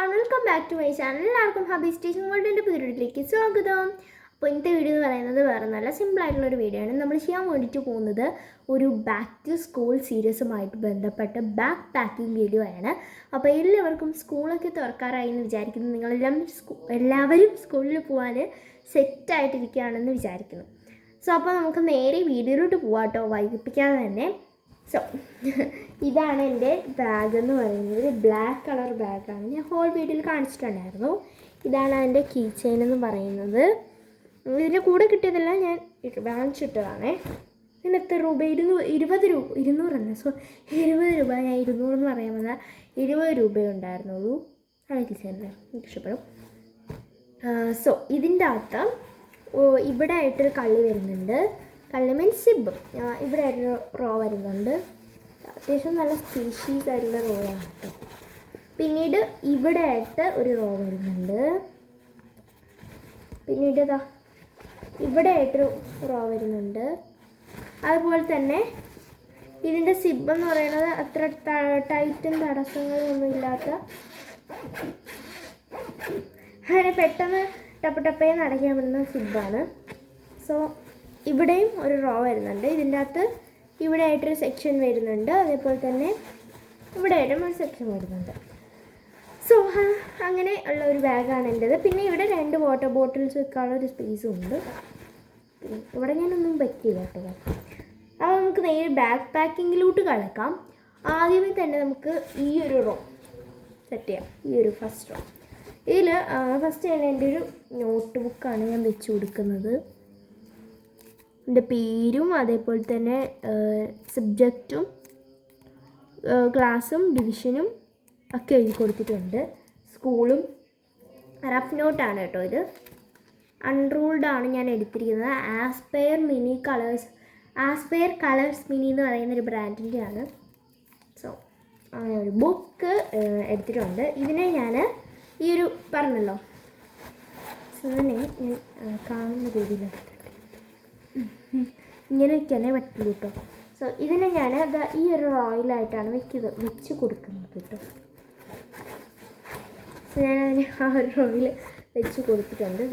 Everyone, welcome back to my channel. എല്ലാവർക്കും Habees teaching വേൾഡിൻ്റെ പീരീഡിലേക്ക് സ്വാഗതം. അപ്പോൾ ഇന്നത്തെ വീഡിയോ എന്ന് പറയുന്നത് വേറെ നല്ല സിമ്പിളായിട്ടുള്ളൊരു വീഡിയോ ആണ്. നമ്മൾ ചെയ്യാൻ വേണ്ടിയിട്ട് പോകുന്നത് ഒരു ബാക്ക് ടു സ്കൂൾ സീരീസുമായിട്ട് ബന്ധപ്പെട്ട ബാക്ക് പാക്കിംഗ് വീഡിയോ ആണ്. അപ്പോൾ എല്ലാവർക്കും സ്കൂളൊക്കെ തുറക്കാറായി എന്ന് വിചാരിക്കുന്നു. എല്ലാവരും സ്കൂളിൽ പോകാൻ സെറ്റായിട്ടിരിക്കുകയാണെന്ന് വിചാരിക്കുന്നു. അപ്പോൾ നമുക്ക് നേരെ വീഡിയോയിലോട്ട് പോകാം കേട്ടോ, വൈകിപ്പിക്കാതെ തന്നെ. ഇതാണ് എൻ്റെ ബാഗ് എന്ന് പറയുന്നത്. ബ്ലാക്ക് കളർ ബാഗാണ്. ഞാൻ ഹോൾ വീഡിയോയിൽ കാണിച്ചിട്ടുണ്ടായിരുന്നു. ഇതാണ് അതിൻ്റെ കീ ചെയിൻ എന്ന് പറയുന്നത്. ഇതിൻ്റെ കൂടെ കിട്ടിയതെല്ലാം ഞാൻ വാങ്ങിച്ചിട്ടതാണേ. ഇതിന് എത്ര രൂപ? 20 രൂപ. 200 ഞാൻ 200 എന്ന് പറയാൻ വന്നാൽ 20 രൂപയേ ഉണ്ടായിരുന്നുള്ളൂ. ആണ് കീ ചെയിൻ, എനിക്ക് ഇഷ്ടപ്പെടും. ഇതിൻ്റെ അകത്ത് ഇവിടെ ആയിട്ടൊരു കള്ളി വരുന്നുണ്ട്. കള്ളി മീൻസ് സിബ്. ഇവിടെ ആയിട്ടൊരു റോ വരുന്നുണ്ട്. അത്യാവശ്യം നല്ല സ്പീഷീസ് ആയിട്ടുള്ള റോ ആണ് കേട്ടോ. പിന്നീട് ഇവിടെ ആയിട്ട് ഒരു റോ വരുന്നുണ്ട്. പിന്നീട് ഇവിടെ ആയിട്ടൊരു റോ വരുന്നുണ്ട്. അതുപോലെ തന്നെ ഇതിൻ്റെ സിബ് എന്ന് പറയുന്നത് അത്ര ടൈറ്റും തടസ്സങ്ങളും ഒന്നും ഇല്ലാത്ത, അങ്ങനെ പെട്ടെന്ന് ടപ്പേന്ന് അടയ്ക്കാൻ പറ്റുന്ന സിബാണ്. ഇവിടെയും ഒരു റോ വരുന്നുണ്ട്. ഇതിൻ്റെ അകത്ത് ഇവിടെ ആയിട്ടൊരു സെക്ഷൻ വരുന്നുണ്ട്. അതേപോലെ തന്നെ ഇവിടെ ആയിട്ടും ഒരു സെക്ഷൻ വരുന്നുണ്ട്. അങ്ങനെ ഉള്ള ഒരു ബാഗാണ് എൻ്റേത്. പിന്നെ ഇവിടെ 2 വാട്ടർ ബോട്ടിൽസ് വെക്കാനുള്ള ഒരു സ്പേസും ഉണ്ട്. ഇവിടെ ഞാനൊന്നും പറ്റില്ല കേട്ടോ. അപ്പോൾ നമുക്ക് നേരെ ബാക്ക് പാക്കിങ്ങിലോട്ട് കിടക്കാം. ആദ്യമേ തന്നെ നമുക്ക് ഈ ഒരു റോ സെറ്റ് ചെയ്യാം. ഈ ഒരു ഫസ്റ്റ് റോ. ഇതിൽ ഫസ്റ്റ് ഞാൻ എൻ്റെ ഒരു നോട്ട് ബുക്കാണ് ഞാൻ വെച്ച് കൊടുക്കുന്നത്. എൻ്റെ പേരും അതേപോലെ തന്നെ സബ്ജക്റ്റും ക്ലാസ്സും ഡിവിഷനും ഒക്കെ എഴുതി കൊടുത്തിട്ടുണ്ട്. സ്കൂളും റഫ് നോട്ടാണ് കേട്ടോ. ഇത് അൺറൂൾഡാണ് ഞാൻ എടുത്തിരിക്കുന്നത്. ആസ്പെയർ കളേഴ്സ് മിനി എന്ന് പറയുന്നൊരു ബ്രാൻഡിൻ്റെയാണ്. അങ്ങനെ ഒരു ബുക്ക് എടുത്തിട്ടുണ്ട്. ഇതിനെ ഞാൻ ഈ ഒരു പറഞ്ഞല്ലോ, ഇതിനെ ഞാൻ കാണുന്ന രീതിയിലാണ് ഇങ്ങനെ വയ്ക്കാനേ പറ്റുള്ളൂ കേട്ടോ. ഇതിനെ ഞാൻ ഈ ഒരു റോയിലായിട്ടാണ് വെച്ച് കൊടുക്കുന്നത് കേട്ടോ. ഞാനതിന് ആ ഒരു റോയിൽ വെച്ച് കൊടുത്തിട്ടുണ്ട്.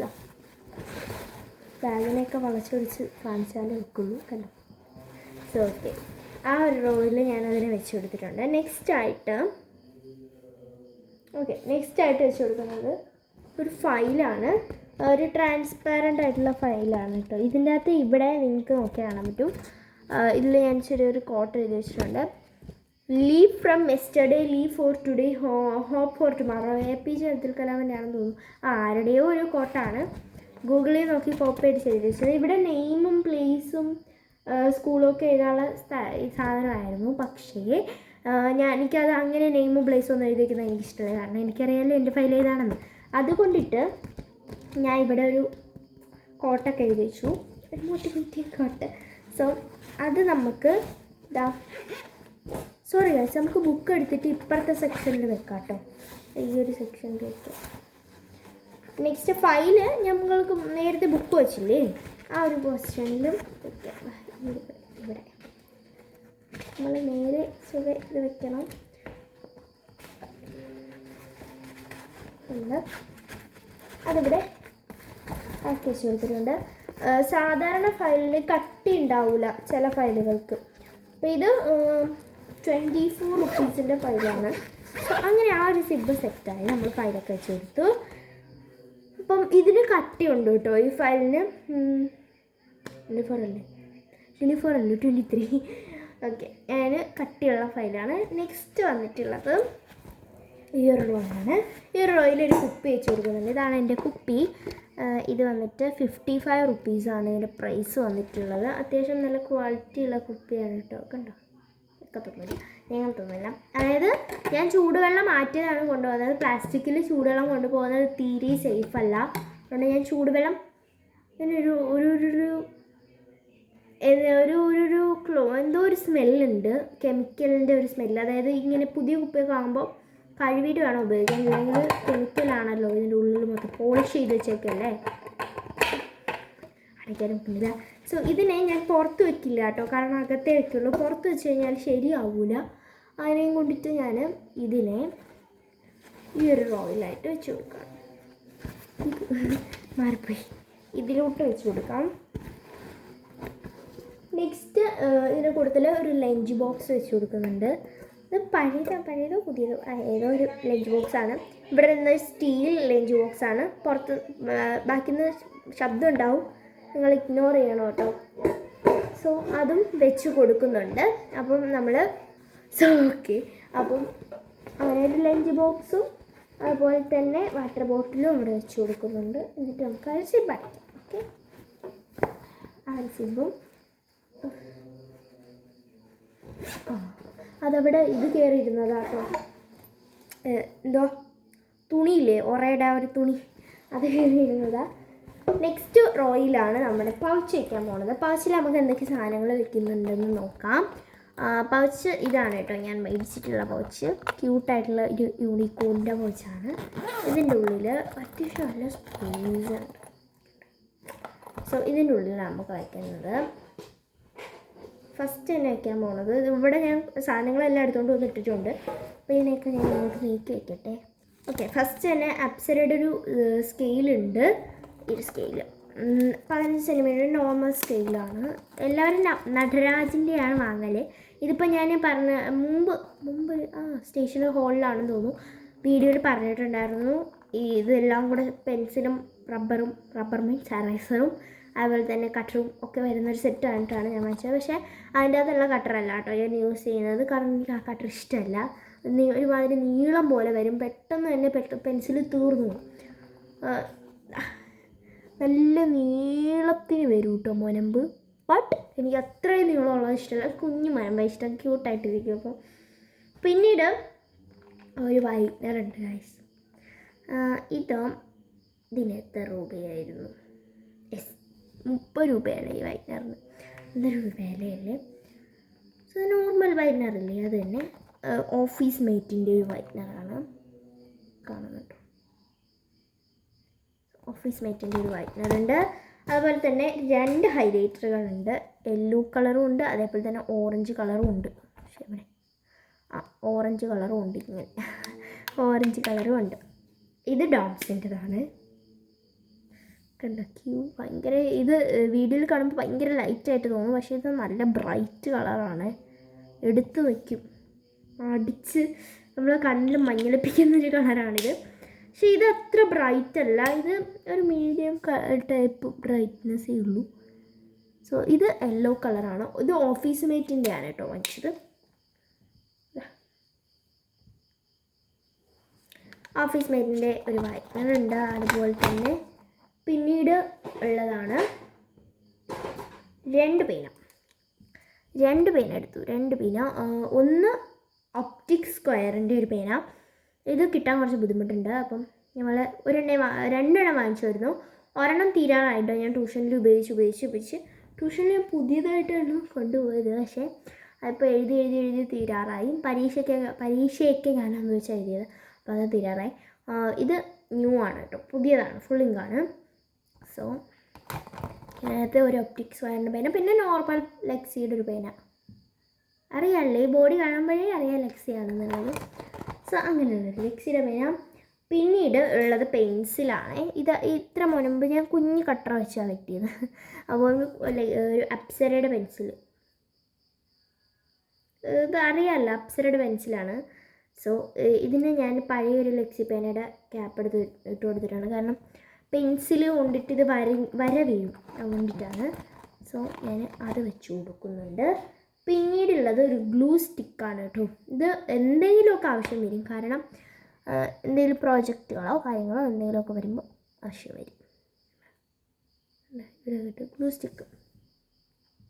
ബാഗിനെയൊക്കെ വളച്ചൊടിച്ച് കാണിച്ചാലേ വെക്കുള്ളൂ കണ്ടോ. ഓക്കെ, ആ ഒരു റോയിൽ ഞാനതിനെ വെച്ച് കൊടുത്തിട്ടുണ്ട്. നെക്സ്റ്റ് ആയിട്ട് വെച്ച് കൊടുക്കുന്നത് ഒരു ഫയലാണ്. ഒരു ട്രാൻസ്പാരൻ്റ് ആയിട്ടുള്ള ഫയലാണ് കേട്ടോ. ഇതിൻ്റെ അകത്ത് ഇവിടെ നിങ്ങൾക്ക് നോക്കി കാണാൻ പറ്റും. ഇതിൽ ഞാൻ ചെറിയൊരു കോട്ട് എഴുതി വെച്ചിട്ടുണ്ട്. Leave from yesterday, leave for today, hope for tomorrow. APJ Abdul കലാമിൻ്റെ ആണെന്ന് തോന്നുന്നു. ആരുടെയോ ഒരു കോട്ടാണ്. ഗൂഗിളിൽ നോക്കി കോപ്പി അടിച്ച് എഴുതി വെച്ചത്. ഇവിടെ നെയിമും പ്ലേസും സ്കൂളും ഒക്കെ എഴുതാനുള്ള സാധനമായിരുന്നു. പക്ഷേ എനിക്കത് അങ്ങനെ നെയിമും പ്ലേസും ഒന്നും എഴുതി വയ്ക്കുന്നത് എനിക്കിഷ്ടമില്ല. കാരണം എനിക്കറിയാമല്ലോ എൻ്റെ ഫയൽ ഏതാണെന്ന്. അതുകൊണ്ടിട്ട് ഞാൻ ഇവിടെ ഒരു കോട്ടൊക്കെ എഴുതി വെച്ചു, ഒരു മോട്ടിവേറ്റീവ് കോട്ട്. അത് നമുക്ക് നമുക്ക് ബുക്ക് എടുത്തിട്ട് ഇപ്പുറത്തെ സെക്ഷനിൽ വെക്കാം കേട്ടോ. ഈ ഒരു സെക്ഷനിൽ വെക്കാം. നെക്സ്റ്റ് ഫയല് ഞങ്ങൾക്ക് നേരത്തെ ബുക്ക് വെച്ചില്ലേ, ആ ഒരു പൊസിഷനിലും വെക്കാം. ഇവിടെ നമ്മൾ നേരെ ഇത് വെക്കണം. അതിവിടെ ആക്കി വെച്ച് കൊടുത്തിട്ടുണ്ട്. സാധാരണ ഫയലിന് കട്ടി ഉണ്ടാവില്ല ചില ഫയലുകൾക്ക്. അപ്പോൾ ഇത് 24 റുപ്പീസിൻ്റെ ഫയലാണ്. അങ്ങനെ ആ ഒരു സിബ് സെറ്റായി നമ്മൾ ഫയലൊക്കെ വെച്ച് കൊടുത്തു. അപ്പം ഇതിന് കട്ടിയുണ്ട് കേട്ടോ ഈ ഫയലിന്. 23. ഓക്കെ, അതിന് കട്ടിയുള്ള ഫയലാണ്. നെക്സ്റ്റ് വന്നിട്ടുള്ളത് ഈ ഒരു റോ ആണ്. ഈ ഒരു റോയിലൊരു കുപ്പി വെച്ച് കൊടുക്കുന്നുണ്ട്. ഇതാണ് എൻ്റെ കുപ്പി. ഇത് വന്നിട്ട് 55 റുപ്പീസാണ് ഇതിൻ്റെ പ്രൈസ് വന്നിട്ടുള്ളത്. അത്യാവശ്യം നല്ല ക്വാളിറ്റി ഉള്ള കുപ്പിയാണ് കേട്ടോ. കണ്ടോ, ഞങ്ങൾ തോന്നില്ല. അതായത് ഞാൻ ചൂടുവെള്ളം മാറ്റിയതാണ് കൊണ്ടുപോകുന്നത്. പ്ലാസ്റ്റിക്കിൽ ചൂടുവെള്ളം കൊണ്ടുപോകുന്നത് തീരെ സേഫ് അല്ല. അതുകൊണ്ട് ഞാൻ ചൂടുവെള്ളം ഇതിനൊരു എന്തോ ഒരു സ്മെല്ലുണ്ട്, കെമിക്കലിൻ്റെ ഒരു സ്മെല്ല്. അതായത് ഇങ്ങനെ പുതിയ കുപ്പിയൊക്കെ ആകുമ്പോൾ കഴുകിയിട്ട് വേണം ഉപയോഗിക്കാൻ. ഇല്ലെങ്കിൽ കെമിക്കലാണല്ലോ ഇതിൻ്റെ ഉള്ളിൽ മൊത്തം പോളിഷ് ചെയ്ത് വെച്ചേക്കല്ലേ, അടയ്ക്കാനും പറ്റില്ല. ഇതിനെ ഞാൻ പുറത്ത് വെക്കില്ല കേട്ടോ, കാരണം അകത്തേ വെക്കുള്ളൂ. പുറത്ത് വെച്ച് കഴിഞ്ഞാൽ ശരിയാവില്ല. അതിനെയും കൊണ്ടിട്ട് ഞാൻ ഇതിനെ ഈ ഒരു റോയിലായിട്ട് വെച്ച് കൊടുക്കാം. മാറിപ്പോയി, ഇതിലോട്ട് വെച്ച് കൊടുക്കാം. നെക്സ്റ്റ് ഇതിൻ്റെ കൂട്ടത്തിൽ ഒരു ലഞ്ച് ബോക്സ് വെച്ച് കൊടുക്കുന്നുണ്ട്. ഇത് പഴയതോ പുതിയതോ ഏതോ ഒരു ലഞ്ച് ബോക്സാണ്. ഇവിടെ നിന്ന് സ്റ്റീൽ ലഞ്ച് ബോക്സാണ്. പുറത്ത് ബാക്കിൽ നിന്ന് ശബ്ദം ഉണ്ടാവും, നിങ്ങൾ ഇഗ്നോർ ചെയ്യണം കേട്ടോ. സോ അതും വെച്ച് കൊടുക്കുന്നുണ്ട്. അപ്പം നമ്മൾ ഓക്കെ, അപ്പം അങ്ങനെ ഒരു ലഞ്ച് ബോക്സും അതുപോലെ തന്നെ വാട്ടർ ബോട്ടിലും ഇവിടെ വെച്ച് കൊടുക്കുന്നുണ്ട്. എന്നിട്ട് നമുക്ക് അത് സിബ് അടയ്ക്കാം. ഓക്കെ, ആ സിബും അതവിടെ ഇത് കയറിയിരുന്നതാട്ടോ. എന്തോ തുണിയില്ലേ, ഒറയുടെ ഒരു തുണി, അത് കയറിയിരുന്നതാണ്. നെക്സ്റ്റ് റോയിലാണ് നമ്മുടെ പൗച്ച് വയ്ക്കാൻ പോകുന്നത്. പൗച്ചിൽ നമുക്ക് എന്തൊക്കെ സാധനങ്ങൾ വെക്കുന്നുണ്ടെന്ന് നോക്കാം. പൗച്ച് ഇതാണ് കേട്ടോ ഞാൻ മേടിച്ചിട്ടുള്ള പൗച്ച്. ക്യൂട്ടായിട്ടുള്ള ഒരു യൂണിക്കോണിൻ്റെ പൗച്ചാണ്. ഇതിൻ്റെ ഉള്ളിൽ അത്യാവശ്യം നല്ല സ്പേസാണ്. സോ ഇതിൻ്റെ ഉള്ളിലാണ് നമുക്ക് വയ്ക്കുന്നത്. ഫസ്റ്റ് തന്നെ വയ്ക്കാൻ പോകുന്നത്, ഇവിടെ ഞാൻ സാധനങ്ങളെല്ലാം എടുത്തുകൊണ്ട് വന്നിട്ടിട്ടുണ്ട്. അപ്പോൾ ഇതിനെയൊക്കെ ഞാൻ ഇങ്ങോട്ട് നീക്കി വയ്ക്കട്ടെ. ഓക്കെ, ഫസ്റ്റ് തന്നെ അപ്സരയുടെ ഒരു സ്കെയിലുണ്ട്. ഈ സ്കെയില് 15 സെൻറ്റിമീറ്റർ നോർമൽ സ്കെയിലാണ്. എല്ലാവരും നടരാജിൻ്റെയാണ് വാങ്ങൽ. ഇതിപ്പോൾ ഞാൻ പറഞ്ഞ മുമ്പ് സ്റ്റേഷനറി ഹോളിലാണെന്ന് തോന്നുന്നു വീഡിയോയിൽ പറഞ്ഞിട്ടുണ്ടായിരുന്നു. ഇതെല്ലാം കൂടെ പെൻസിലും റബ്ബർ മീൻസ് എറൈസറും അതുപോലെ തന്നെ കട്ടറും ഒക്കെ വരുന്നൊരു സെറ്റ് ആയിട്ടാണ് ഞാൻ വാങ്ങിച്ചത്. പക്ഷേ അതിൻ്റെ അകത്തുള്ള കട്ടറല്ല കേട്ടോ ഞാൻ യൂസ് ചെയ്യുന്നത്. കാരണം എനിക്ക് ആ കട്ടർ ഇഷ്ടമല്ല. ഒരുമാതിരി നീളം പോലെ വരും, പെട്ടെന്ന് തന്നെ പെൻസിൽ തീർന്നു. നല്ല നീളത്തിന് വരും കേട്ടോ മുനമ്പ്. ബട്ട് എനിക്ക് അത്രയും നീളമുള്ളത് ഇഷ്ടമല്ല. കുഞ്ഞു മുനമ്പ് ഇഷ്ടം, ക്യൂട്ടായിട്ടിരിക്കും. അപ്പോൾ പിന്നീട് ഒരു വൈറ്റ്നർ ഉണ്ട് ഗൈസ്. ഇതിന് എത്ര രൂപയായിരുന്നു? 30 രൂപയാണ് ഈ വൈറ്റ്നറിന്. എന്തൊരു വിലയല്ലേ. സോ നോർമൽ വൈറ്റ്നറില്ലേ, അത് തന്നെ ഓഫീസ് മേറ്റിൻ്റെ ഒരു വൈറ്റ്നറാണ് കാണുന്നുണ്ട്. ഓഫീസ് മേറ്റിൻ്റെ ഒരു വൈറ്റ്നർ ഉണ്ട്. അതുപോലെ തന്നെ 2 ഹൈലൈറ്ററുകളുണ്ട്. യെല്ലോ കളറും ഉണ്ട്, അതേപോലെ തന്നെ ഓറഞ്ച് കളറും ഉണ്ട്. പക്ഷേ ഇവിടെ ഓറഞ്ച് കളറും ഉണ്ട്, ഇങ്ങനെ ഓറഞ്ച് കളറും ഉണ്ട്. ഇത് ഡോംസിൻ്റെതാണ്. കണ്ടോ, ഭയങ്കര ഇത് വീഡിയോയിൽ കാണുമ്പോൾ ഭയങ്കര ലൈറ്റായിട്ട് തോന്നും, പക്ഷേ ഇത് നല്ല ബ്രൈറ്റ് കളറാണ്. എടുത്ത് വയ്ക്കും, അടിച്ച് നമ്മളെ കണ്ണിൽ മഞ്ഞളിപ്പിക്കുന്നൊരു കളറാണിത്. പക്ഷേ ഇത് അത്ര ബ്രൈറ്റ് അല്ല, ഇത് ഒരു മീഡിയം ടൈപ്പ് ബ്രൈറ്റ്നെസ്സേ ഉള്ളൂ. സോ ഇത് യെല്ലോ കളറാണ്. ഇത് ഓഫീസ് മേറ്റിൻ്റെ ആണ് കേട്ടോ വാങ്ങിച്ചത്. ഓഫീസ് മേറ്റിൻ്റെ ഒരു വൈറ്റ്നർ ഉണ്ട്. അതുപോലെ തന്നെ പിന്നീട് ഉള്ളതാണ് 2 പേന. 2 പേന എടുത്തു. 2 പേന, ഒന്ന് ഒപ്റ്റിക് സ്ക്വയറിൻ്റെ ഒരു പേന. ഇത് കിട്ടാൻ കുറച്ച് ബുദ്ധിമുട്ടുണ്ട്. അപ്പം ഞങ്ങൾ 2 വാങ്ങിച്ചായിരുന്നു. ഒരെണ്ണം തീരാറായിട്ടോ. ഞാൻ ട്യൂഷനിൽ ഉപയോഗിച്ച് ട്യൂഷനിൽ ഞാൻ പുതിയതായിട്ടാണ് കൊണ്ടുപോയത്. പക്ഷേ അതിപ്പോൾ എഴുതി തീരാറായി. പരീക്ഷയൊക്കെ ഞാനെന്ന് വെച്ചാൽ എഴുതിയത്. അപ്പോൾ അത് തീരാറായി. ഇത് ന്യൂ ആണ് കേട്ടോ, പുതിയതാണ്, ഫുൾ ഇങ്കാണ്. സോ ഇതിനകത്ത് ഒരു ഒപ്റ്റിക് സ്ക്വയറിൻ്റെ പേന, പിന്നെ നോർമൽ ലെക്സിയുടെ ഒരു പേന. അറിയാമല്ലേ, ഈ ബോഡി കാണുമ്പോഴേ അറിയാം ലെക്സിയാണെന്നുള്ളത്. സോ അങ്ങനെയുള്ളൊരു ലെക്സിയുടെ പേന. പിന്നീട് ഉള്ളത് പെൻസിലാണ്. ഇത്ര മുൻപ് ഞാൻ കുഞ്ഞ് കട്ടർ വെച്ചാണ് വെട്ടിയത്. അപ്പോൾ ഒരു അപ്സരയുടെ പെൻസിൽ, ഇത് അറിയാമല്ലോ, അപ്സരയുടെ പെൻസിലാണ്. സോ ഇതിന് ഞാൻ പഴയൊരു ലെക്സി പേനയുടെ ക്യാപ്പ് ഇട്ട് കൊടുത്തിട്ടാണ്. കാരണം പെൻസിൽ കൊണ്ടിട്ട് ഇത് വര വീഴും, അതുകൊണ്ടിട്ടാണ്. സോ ഞാൻ അത് വെച്ച് കൊടുക്കുന്നുണ്ട്. പിന്നീടുള്ളത് ഒരു ഗ്ലൂ സ്റ്റിക്കാണ് കേട്ടോ. ഇത് എന്തെങ്കിലുമൊക്കെ ആവശ്യം വരും, കാരണം എന്തെങ്കിലും പ്രോജക്റ്റുകളോ കാര്യങ്ങളോ എന്തെങ്കിലുമൊക്കെ വരുമ്പോൾ ആവശ്യം വരും. ഇത് ഗ്ലൂ സ്റ്റിക്ക്.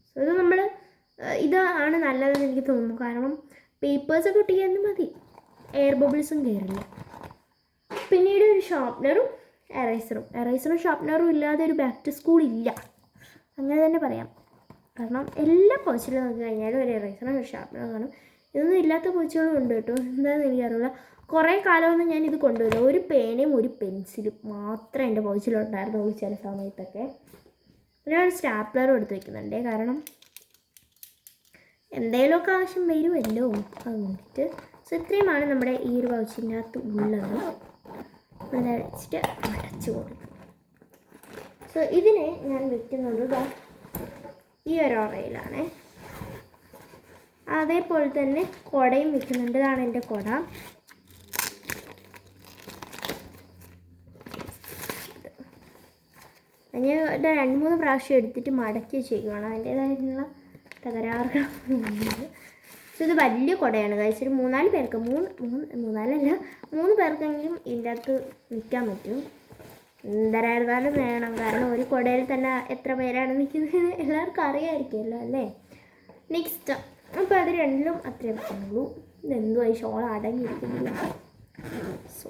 സോ ഇത് ഇതാണ് നല്ലതെന്ന് എനിക്ക് തോന്നുന്നു. കാരണം പേപ്പേഴ്സൊക്കെ ഒട്ടിക്കാൻ മതി, എയർ ബബിൾസും കയറില്ല. പിന്നീട് ഒരു ഷാർപ്നറും എറൈസറും ഷാർപ്നറും ഇല്ലാതെ ഒരു ബാക്ക് ടു സ്കൂൾ ഇല്ല, അങ്ങനെ തന്നെ പറയാം. കാരണം എല്ലാ പൗച്ചിലും നോക്കി കഴിഞ്ഞാലും ഒരു എറൈസറും ഒരു ഷാർപ്നറും കാണും. ഇതൊന്നും ഇല്ലാത്ത പൗച്ചുകളും ഉണ്ട് കേട്ടോ, എന്താണെന്ന് എനിക്കറിയില്ല. കുറേ കാലമൊന്നും ഞാനിത് കൊണ്ടുവരില്ല. ഒരു പേനയും ഒരു പെൻസിലും മാത്രമേ എൻ്റെ പൗച്ചിലുണ്ടായിരുന്നുള്ളൂ ചില സമയത്തൊക്കെ. ഞാൻ സ്റ്റാപ്ലറും എടുത്ത് വയ്ക്കുന്നുണ്ട്, കാരണം എന്തെങ്കിലുമൊക്കെ ആവശ്യം വരുമല്ലോ അതുകൊണ്ടിട്ട്. സോ ഇത്രയുമാണ് നമ്മുടെ ഈ ഒരു പൗച്ചിൻ്റെ അകത്ത് ഉള്ളത്. അത് വെച്ചിട്ട് അടച്ചു കൊടുക്കും. സോ ഇതിനെ ഞാൻ വെക്കുന്നത് ഈ ഒരു ഒറയിലാണ്. അതേപോലെ തന്നെ കുടയും വെക്കുന്നുണ്ട്. ഇതാണ് എൻ്റെ കുട. ഞാൻ 2-3 പ്രാവശ്യം എടുത്തിട്ട് മടക്കി ചെയ്യുകയാണ്. അതിൻ്റേതായിട്ടുള്ള തകരാറുകളുണ്ട്. സോ ഇത് വലിയ കുടയാണ് ഗൈസ്. ഒരു 3-4 പേർക്ക് 3 പേർക്കെങ്കിലും ഇതിൻ്റെ അകത്ത് നിൽക്കാൻ പറ്റും. എന്തരായിരുന്നാലും വേണം. കാരണം ഒരു കുടയിൽ തന്നെ എത്ര പേരാണ് നിൽക്കുന്നത് എല്ലാവർക്കും അറിയാമായിരിക്കുമല്ലോ അല്ലേ. നെക്സ്റ്റ് അപ്പോൾ അത് രണ്ടിലും അത്രേ പറ്റുള്ളൂ. ഇതെന്തുവായി ഷോൾ അടങ്ങിയിരിക്കുന്നില്ല. സോ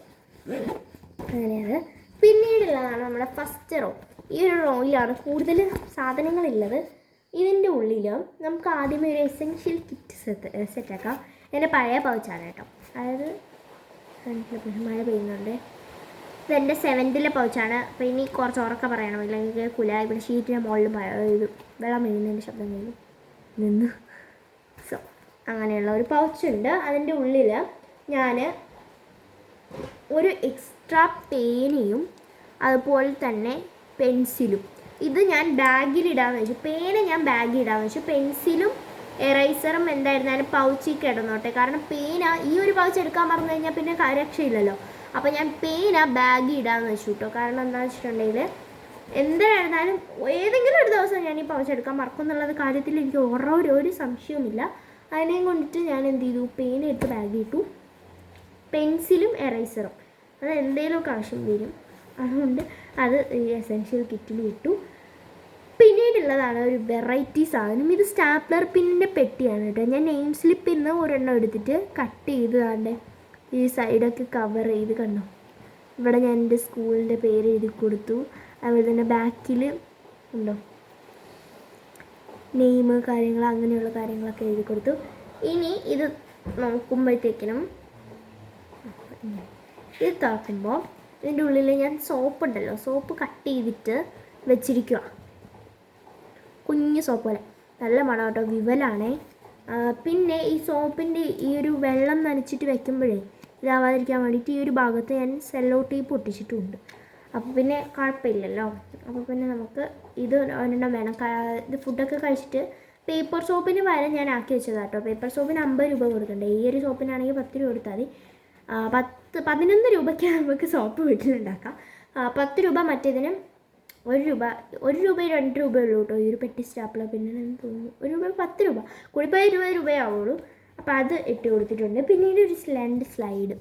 അങ്ങനെയത്. പിന്നീടുള്ളതാണ് നമ്മുടെ ഫസ്റ്റ് റോ. ഈ ഒരു റോയിലാണ് കൂടുതൽ സാധനങ്ങളുള്ളത്. ഇതിൻ്റെ ഉള്ളിൽ നമുക്ക് ആദ്യമേ ഒരു എസെൻഷ്യൽ കിറ്റ് സെറ്റാക്കാം. എൻ്റെ പഴയ പൗച്ചാണ് കേട്ടോ. അതായത് മഴ പെയ്യുന്നുണ്ട്. ഇതെൻ്റെ 7th പൗച്ചാണ്. അപ്പോൾ ഇനി കുറച്ച് ഉറക്കെ പറയണം, ഇല്ലെങ്കിൽ കുല ഇവിടെ ഷീറ്റിൻ്റെ മുകളിൽ ഇത് വെള്ളം വീഴുന്നതിൻ്റെ ശബ്ദം നിന്ന്. സോ അങ്ങനെയുള്ള ഒരു പൗച്ചുണ്ട്. അതിൻ്റെ ഉള്ളിൽ ഞാൻ ഒരു എക്സ്ട്രാ പേനയും അതുപോലെ തന്നെ പെൻസിലും. ഇത് ഞാൻ ബാഗിലിടാമെന്ന് വെച്ചു. പേന ഞാൻ ബാഗിലിടാമെന്ന് വെച്ചു. പെൻസിലും എറൈസറും എന്തായിരുന്നാലും പൗച്ചിൽ കിടന്നോട്ടെ. കാരണം പേന ഈ ഒരു പൗച്ച് എടുക്കാൻ മറന്നു കഴിഞ്ഞാൽ പിന്നെ രക്ഷയില്ലല്ലോ. അപ്പോൾ ഞാൻ പേന ബാഗിൽ ഇടാമെന്ന് വെച്ചു കേട്ടോ. കാരണം എന്താണെന്ന് വെച്ചിട്ടുണ്ടെങ്കിൽ എന്തായിരുന്നാലും ഏതെങ്കിലും ഒരു ദിവസം ഞാൻ ഈ പൗച്ച് എടുക്കാൻ മറക്കും എന്നുള്ളത് കാര്യത്തിൽ എനിക്ക് ഒരു സംശയവുമില്ല. അതിനെയും കൊണ്ടിട്ട് ഞാൻ എന്ത് ചെയ്തു, പേന എടുത്ത് ബാഗിൽ ഇട്ടു. പെൻസിലും എറൈസറും അത് എന്തെങ്കിലുമൊക്കെ ആവശ്യം വരും, അതുകൊണ്ട് അത് ഈ എസെൻഷ്യൽ കിറ്റിൽ ഇട്ടു. പിന്നീടുള്ളതാണ് ഒരു വെറൈറ്റി സാധനം. ഇത് സ്റ്റാപ്ലർ പിന്നിൻ്റെ പെട്ടിയാണ് കേട്ടോ. ഞാൻ നെയിം സ്ലിപ്പിൽ നിന്ന് ഒരെണ്ണം എടുത്തിട്ട് കട്ട് ചെയ്ത് താണ്ടെ ഈ സൈഡൊക്കെ കവർ ചെയ്ത് കണ്ടോ. ഇവിടെ ഞാൻ എൻ്റെ സ്കൂളിൻ്റെ പേര് എഴുതി കൊടുത്തു. അതുപോലെ തന്നെ ബാക്കിൽ ഉണ്ടോ നെയിം കാര്യങ്ങൾ അങ്ങനെയുള്ള കാര്യങ്ങളൊക്കെ എഴുതി കൊടുത്തു. ഇനി ഇത് നോക്കുമ്പോഴത്തേക്കിനും ഇത് തുറക്കുമ്പോൾ ഇതിൻ്റെ ഉള്ളിൽ ഞാൻ സോപ്പ് ഉണ്ടല്ലോ, സോപ്പ് കട്ട് ചെയ്തിട്ട് വെച്ചിരിക്കുക. കുഞ്ഞ് സോപ്പ് പോലെ നല്ല മണം കേട്ടോ, വിവലാണേ. പിന്നെ ഈ സോപ്പിൻ്റെ ഈ ഒരു വെള്ളം നനച്ചിട്ട് വെക്കുമ്പോഴേ ഇതാവാതിരിക്കാൻ വേണ്ടിയിട്ട് ഈ ഒരു ഭാഗത്ത് ഞാൻ സെല്ലോ ടേപ്പ് ഒട്ടിച്ചിട്ടുമുണ്ട്. അപ്പോൾ പിന്നെ കുഴപ്പമില്ലല്ലോ. അപ്പോൾ പിന്നെ നമുക്ക് ഇത് ഒരെണ്ണം വേണം. ഇത് ഫുഡൊക്കെ കഴിച്ചിട്ട് പേപ്പർ സോപ്പിന് പകരം ഞാൻ ആക്കി വെച്ചതാണ് കേട്ടോ. പേപ്പർ സോപ്പിന് 50 രൂപ കൊടുക്കണ്ടേ. ഈ ഒരു സോപ്പിനാണെങ്കിൽ 10 രൂപ കൊടുത്താൽ മതി. 11 രൂപയ്ക്ക് നമുക്ക് സോപ്പ് വീട്ടിലുണ്ടാക്കാം. 10 രൂപ, മറ്റേതിന് 1 രൂപ 2 രൂപയേ ഉള്ളൂ കേട്ടോ. ഈ ഒരു പെട്ടി സ്റ്റാപ്ലർ പിന്നെ തോന്നുന്നു 1 രൂപ 10 രൂപ, കൂടിപ്പോയ 20 രൂപയാവുള്ളൂ. അപ്പോൾ അത് ഇട്ട് കൊടുത്തിട്ടുണ്ട്. പിന്നീട് ഒരു സ്ലൈഡ്,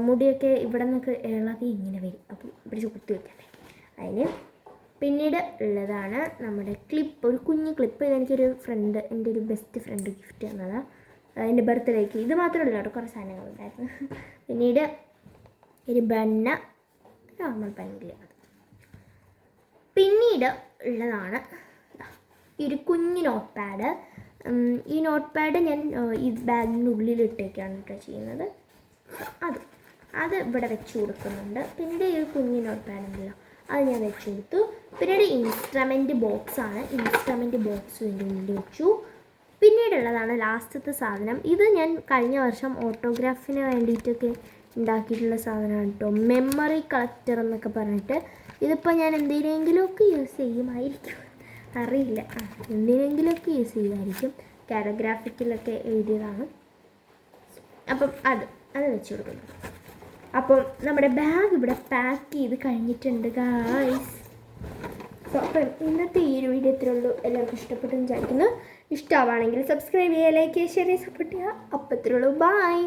മുടിയൊക്കെ ഇവിടെ നിന്നൊക്കെ ഇളകി ഇങ്ങനെ വരും, അപ്പം പിടിച്ച് കുത്തി വെക്കണ്ടേ അതിന്. പിന്നീട് ഉള്ളതാണ് നമ്മുടെ ക്ലിപ്പ്, ഒരു കുഞ്ഞു ക്ലിപ്പ്. ഇതെനിക്കൊരു ഫ്രണ്ട്, എൻ്റെ ഒരു ബെസ്റ്റ് ഫ്രണ്ട് ഗിഫ്റ്റ് തന്നതാണ് എൻ്റെ ബർത്ത്ഡേക്ക്. ഇത് മാത്രമല്ല കേട്ടോ, കുറേ സാധനങ്ങളുണ്ടായിരുന്നു. പിന്നീട് ഒരു ബണ്ണ, നോർമൽ പെൻസിൽ. പിന്നീട് ഉള്ളതാണ് ഈ ഒരു കുഞ്ഞു നോട്ട് പാഡ്. ഈ നോട്ട് പാഡ് ഞാൻ ഈ ബാഗിൻ്റെ ഉള്ളിലിട്ടേക്കാണ് കേട്ടോ ചെയ്യുന്നത്. അത് ഇവിടെ വെച്ച് കൊടുക്കുന്നുണ്ട്. പിന്നെ ഈ ഒരു കുഞ്ഞു നോട്ട് പാഡ് ഉണ്ടല്ലോ, അത് ഞാൻ വെച്ച് കൊടുത്തു. പിന്നീട് ഇൻസ്ട്രുമെൻറ്റ് ബോക്സാണ്, ഇൻസ്ട്രുമെൻറ്റ് ബോക്സും ഇതിൻ്റെ ഉള്ളിൽ വെച്ചു. പിന്നീടുള്ളതാണ് ലാസ്റ്റത്തെ സാധനം. ഇത് ഞാൻ കഴിഞ്ഞ വർഷം ഓട്ടോഗ്രാഫിന് വേണ്ടിയിട്ടൊക്കെ ഉണ്ടാക്കിയിട്ടുള്ള സാധനമാണ് കേട്ടോ. മെമ്മറി കളക്ടർ എന്നൊക്കെ പറഞ്ഞിട്ട്. ഇതിപ്പോൾ ഞാൻ എന്തിനെങ്കിലുമൊക്കെ യൂസ് ചെയ്യുമായിരിക്കും, അറിയില്ല, എന്തിനെങ്കിലുമൊക്കെ യൂസ് ചെയ്യുമായിരിക്കും. കാലിഗ്രാഫിക്കിലൊക്കെ എഴുതിയതാണ്. അപ്പം അത് വെച്ച് കൊടുക്കുന്നു. അപ്പം നമ്മുടെ ബാഗ് ഇവിടെ പാക്ക് ചെയ്ത് കഴിഞ്ഞിട്ടുണ്ട് ഗായ്സ്. സോ അപ്പം ഇന്നത്തെ ഈ ഒരു വീഡിയോ ഇത്രയേ ഉള്ളൂ. എല്ലാവർക്കും ഇഷ്ടപ്പെട്ടെന്ന് വിചാരിക്കുന്നു. ഇഷ്ടമാണെങ്കിൽ സബ്സ്ക്രൈബ് ചെയ്യുക, ലൈക്ക് ചെയ്യുക, ഷെയർ ചെയ്യുക, സപ്പോർട്ട് ചെയ്യുക. അപ്പം ഇത്രയേ ഉള്ളൂ. ബൈ.